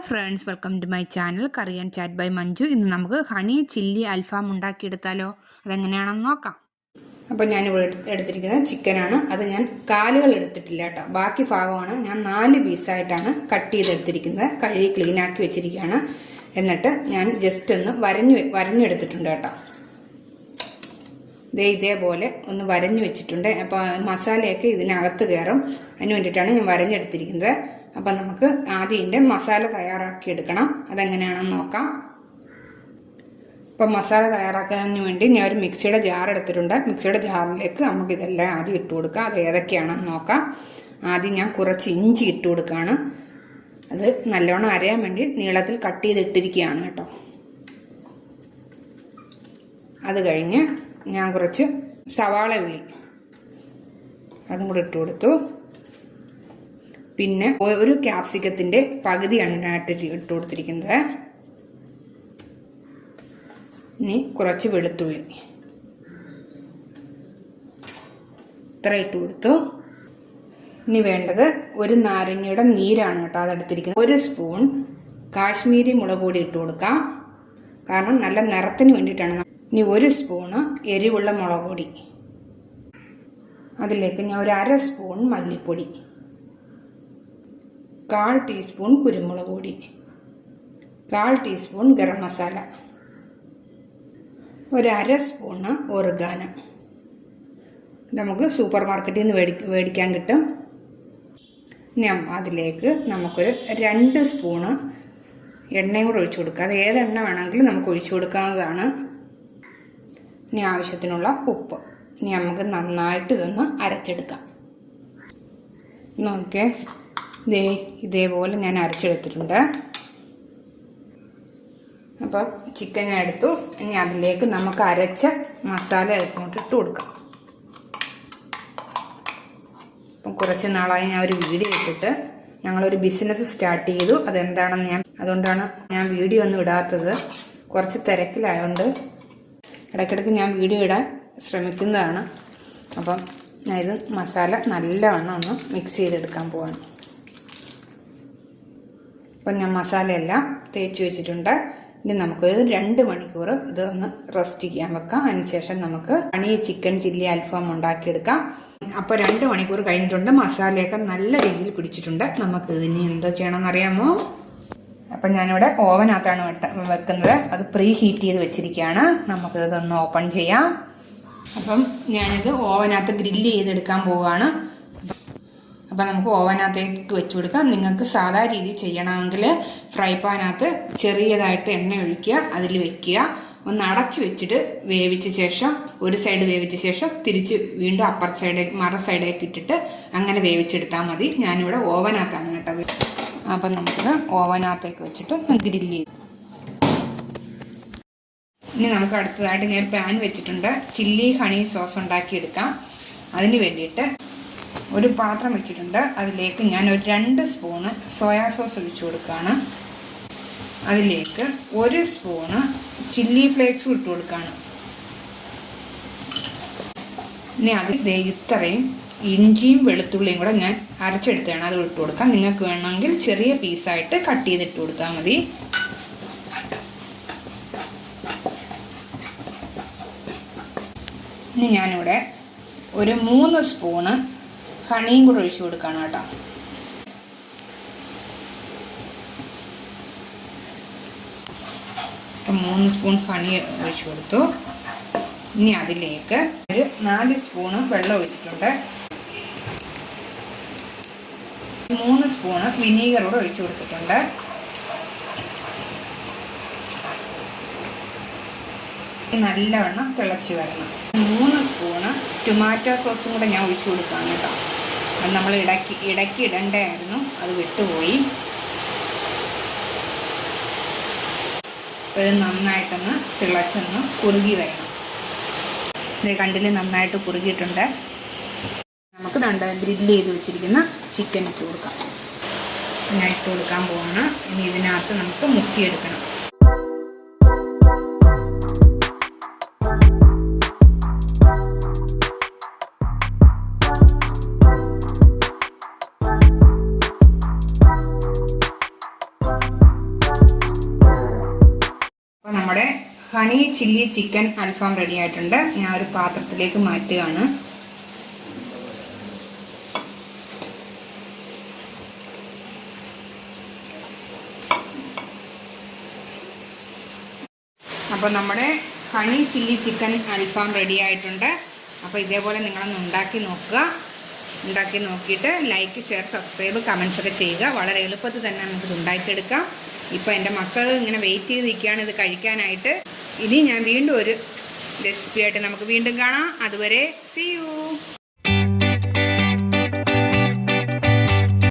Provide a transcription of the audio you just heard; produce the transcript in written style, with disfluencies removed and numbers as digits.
Friends, welcome to my channel curry and chat by Manju. ഇന്ന് നമുക്ക് honey chilli അൽഫാം ഉണ്ടാക്കിയെടുത്താലോ? അതെങ്ങനെയാണെന്ന് നോക്കാം. അപ്പോൾ ഞാനിവിടെ എടുത്തിരിക്കുന്നത് ചിക്കനാണ്. അത് ഞാൻ കാലുകൾ എടുത്തിട്ടില്ല കേട്ടോ, ബാക്കി ഭാഗമാണ് ഞാൻ 4 പീസായിട്ടാണ് കട്ട് ചെയ്തെടുത്തിരിക്കുന്നത്. കഴുകി ക്ലീനാക്കി വെച്ചിരിക്കുകയാണ്. എന്നിട്ട് ഞാൻ ജസ്റ്റ് ഒന്ന് വരഞ്ഞെടുത്തിട്ടുണ്ട് കേട്ടോ. ഇതേപോലെ ഒന്ന് വരഞ്ഞു വെച്ചിട്ടുണ്ട്. അപ്പോൾ മസാലയൊക്കെ ഇതിനകത്ത് കയറും, അതിന് വേണ്ടിയിട്ടാണ് ഞാൻ വരഞ്ഞെടുത്തിരിക്കുന്നത്. അപ്പം നമുക്ക് ആദ്യം ഇതിൻ്റെ മസാല തയ്യാറാക്കി എടുക്കണം. അതെങ്ങനെയാണെന്ന് നോക്കാം. അപ്പം മസാല തയ്യാറാക്കുന്നതിന് വേണ്ടി ഞാൻ ഒരു മിക്സിയുടെ ജാർ എടുത്തിട്ടുണ്ട്. മിക്സിയുടെ ജാറിലേക്ക് നമുക്ക് ഇതെല്ലാം ആദ്യം ഇട്ട് കൊടുക്കാം. അത് ഏതൊക്കെയാണെന്ന് നോക്കാം. ആദ്യം ഞാൻ കുറച്ച് ഇഞ്ചി ഇട്ട് കൊടുക്കുകയാണ്. അത് നല്ലോണം അരയാൻ വേണ്ടി നീളത്തിൽ കട്ട് ചെയ്തിട്ടിരിക്കുകയാണ് കേട്ടോ. അത് കഴിഞ്ഞ് ഞാൻ കുറച്ച് സവാള ഉള്ളി അതും കൂടെ ഇട്ട് കൊടുത്തു. പിന്നെ ഒരു ക്യാപ്സിക്കത്തിൻ്റെ പകുതി എണ്ണയായിട്ട് ഇട്ട് കൊടുത്തിരിക്കുന്നത്. ഇനി കുറച്ച് വെളുത്തുള്ളി ഇത്ര ഇട്ട് കൊടുത്തു. ഇനി വേണ്ടത് ഒരു നാരങ്ങയുടെ നീരാണ് കേട്ടോ, അതെടുത്തിരിക്കുന്നത്. 1 സ്പൂൺ കാശ്മീരി മുളക് പൊടി ഇട്ട് കൊടുക്കാം, കാരണം നല്ല നിറത്തിന് വേണ്ടിയിട്ടാണ്. ഇനി 1 സ്പൂണ് എരിവുള്ള മുളക് പൊടി. അതിലേക്ക് ഞാൻ ഒരു 1/2 സ്പൂൺ മല്ലിപ്പൊടി, 1/4 ടീസ്പൂൺ കുരുമുളക് പൊടി, 1/4 ടീസ്പൂൺ ഗരം മസാല, ഒരു 1/2 സ്പൂണ് ഒറിഗാനോ. നമുക്ക് സൂപ്പർ മാർക്കറ്റിൽ നിന്ന് മേടിക്കാൻ കിട്ടും. ഇനി അതിലേക്ക് നമുക്കൊരു 2 സ്പൂണ് എണ്ണയും കൂടെ ഒഴിച്ചു കൊടുക്കുക. അത് ഏത് എണ്ണ വേണമെങ്കിലും നമുക്ക് ഒഴിച്ചു കൊടുക്കാവുന്നതാണ്. ഇനി ആവശ്യത്തിനുള്ള ഉപ്പ്. ഇനി നമുക്ക് നന്നായിട്ട് ഇതൊന്ന് അരച്ചെടുക്കാം. നോക്കിയേ, ഇതേപോലെ ഞാൻ അരച്ചെടുത്തിട്ടുണ്ട്. അപ്പം ചിക്കൻ ഞാൻ എടുത്തു. ഇനി അതിലേക്ക് നമുക്ക് അരച്ച മസാല ഇട്ട് കൊടുക്കാം. അപ്പം കുറച്ച് നാളായി ഞാൻ ഒരു വീഡിയോ ഇട്ടിട്ട് ഞങ്ങളൊരു ബിസിനസ് സ്റ്റാർട്ട് ചെയ്തു. അതെന്താണെന്ന് അതുകൊണ്ടാണ് ഞാൻ വീഡിയോ ഒന്നും ഇടാത്തത്. കുറച്ച് തിരക്കിലായതുകൊണ്ട് ഇടയ്ക്കിടയ്ക്ക് ഞാൻ വീഡിയോ ഇടാൻ ശ്രമിക്കുന്നതാണ്. അപ്പം ഞാൻ ഇത് മസാല നല്ലവണ്ണം ഒന്ന് മിക്സ് ചെയ്തെടുക്കാൻ പോവാണ്. അപ്പം ഞാൻ മസാലയെല്ലാം തേച്ച് വെച്ചിട്ടുണ്ട്. ഇനി നമുക്ക് 2 മണിക്കൂർ ഇതൊന്ന് റെസ്റ്റ് ചെയ്യാൻ വെക്കാം. അതിനുശേഷം നമുക്ക് ഹണി ചിക്കൻ ചില്ലി അൽഫാം ഉണ്ടാക്കിയെടുക്കാം. അപ്പോൾ 2 മണിക്കൂർ കഴിഞ്ഞിട്ടുണ്ട്. മസാലയൊക്കെ നല്ല രീതിയിൽ പിടിച്ചിട്ടുണ്ട്. നമുക്ക് ഇനി എന്തോ ചെയ്യണമെന്ന് അറിയാമോ? അപ്പം ഞാനിവിടെ ഓവനകത്താണ് വെക്കുന്നത്. അത് പ്രീ ഹീറ്റ് ചെയ്ത് വെച്ചിരിക്കുകയാണ്. നമുക്കിതൊന്ന് ഓപ്പൺ ചെയ്യാം. അപ്പം ഞാനിത് ഓവനകത്ത് ഗ്രില്ല് ചെയ്തെടുക്കാൻ പോവുകയാണ്. അപ്പം നമുക്ക് ഓവനകത്തേക്ക് വെച്ച് കൊടുക്കാം. നിങ്ങൾക്ക് സാധാ രീതി ചെയ്യണമെങ്കിൽ ഫ്രൈ പാനകത്ത് ചെറിയതായിട്ട് എണ്ണ ഒഴിക്കുക, അതിൽ വെക്കുക, ഒന്ന് അടച്ചു വെച്ചിട്ട് വേവിച്ച ശേഷം ഒരു സൈഡ് വേവിച്ച ശേഷം തിരിച്ച് വീണ്ടും അപ്പർ സൈഡേക്ക് മറ സൈഡേക്ക് ഇട്ടിട്ട് അങ്ങനെ വേവിച്ചെടുത്താൽ മതി. ഞാനിവിടെ ഓവനകത്താണ് കേട്ടോ. അപ്പം നമുക്കത് ഓവനകത്തേക്ക് വെച്ചിട്ട് ഗ്രില്ല് ചെയ്ത്. ഇനി നമുക്ക് അടുത്തതായിട്ട് ഞാൻ പാൻ വെച്ചിട്ടുണ്ട്. ചില്ലി ഹണി സോസ് ഉണ്ടാക്കിയെടുക്കാം. അതിന് വേണ്ടിയിട്ട് ഒരു പാത്രം വെച്ചിട്ടുണ്ട്. അതിലേക്ക് ഞാൻ ഒരു 2 സ്പൂണ് സോയാ സോസ് ഒഴിച്ചു കൊടുക്കുകയാണ്. അതിലേക്ക് 1 സ്പൂണ് ചില്ലി ഫ്ലേക്സ് ഇട്ട് കൊടുക്കുകയാണ്. ഇനി അതിൽ ഇത്രയും ഇഞ്ചിയും വെളുത്തുള്ളിയും കൂടെ ഞാൻ അരച്ചെടുത്തതാണ്, അത് ഇട്ട് കൊടുക്കാം. നിങ്ങൾക്ക് വേണമെങ്കിൽ ചെറിയ പീസായിട്ട് കട്ട് ചെയ്തിട്ട് കൊടുത്താൽ മതി. ഇനി ഞാനിവിടെ ഒരു 3 സ്പൂണ് ഹണിയും കൂടെ ഒഴിച്ചു കൊടുക്കുകയാണ് കേട്ടോ. അപ്പം 3 സ്പൂൺ ഹണി ഒഴിച്ചു കൊടുത്തു. ഇനി അതിലേക്ക് ഒരു 4 സ്പൂണ് വെള്ളം ഒഴിച്ചിട്ടുണ്ട്. 3 സ്പൂണ് വിനീഗർ കൂടെ ഒഴിച്ചു കൊടുത്തിട്ടുണ്ട്. നല്ലവണ്ണം തിളച്ച് വരണം. 3 സ്പൂണ് ടൊമാറ്റോ സോസും കൂടെ ഞാൻ ഒഴിച്ചു കൊടുക്കുകയാണ് കേട്ടോ. അത് നമ്മൾ ഇടയ്ക്ക് ഇടണ്ടായിരുന്നു, അത് വിട്ടുപോയി. അപ്പോൾ ഇത് നന്നായിട്ടൊന്ന് തിളച്ചൊന്ന് കുറുകി വരണം. ഇത് കണ്ടിൽ നന്നായിട്ട് കുറുകിയിട്ടുണ്ട്. നമുക്ക് ഗ്രില്ല് ചെയ്ത് വെച്ചിരിക്കുന്ന ചിക്കൻ ഇട്ട് കൊടുക്കാം. ഞാൻ ഇട്ട് കൊടുക്കാൻ പോവാണ്. ഇനി ഇതിനകത്ത് നമുക്ക് മുക്കിയെടുക്കണം. ഹണി ചില്ലി ചിക്കൻ അൽഫാം റെഡി ആയിട്ടുണ്ട്. ഞാൻ ഒരു പാത്രത്തിലേക്ക് മാറ്റുകയാണ്. അപ്പോൾ നമ്മുടെ ഹണി ചില്ലി ചിക്കൻ അൽഫാം റെഡി ആയിട്ടുണ്ട്. അപ്പോൾ ഇതേപോലെ നിങ്ങളൊന്ന് ഉണ്ടാക്കി നോക്കുക. ഉണ്ടാക്കി നോക്കിയിട്ട് ലൈക്ക്, ഷെയർ, സബ്സ്ക്രൈബ്, കമൻസ് ഒക്കെ ചെയ്യുക. വളരെ എളുപ്പത്തിൽ തന്നെ നമുക്കിത് ഉണ്ടാക്കിയെടുക്കാം. ഇപ്പോൾ എൻ്റെ മക്കൾ ഇങ്ങനെ വെയിറ്റ് ചെയ്ത് നിൽക്കുകയാണ് ഇത് കഴിക്കാനായിട്ട്. ഇനി ഞാൻ വീണ്ടും ഒരു റെസിപ്പി ആയിട്ട് നമുക്ക് വീണ്ടും കാണാം. അതുവരെ സീ യു.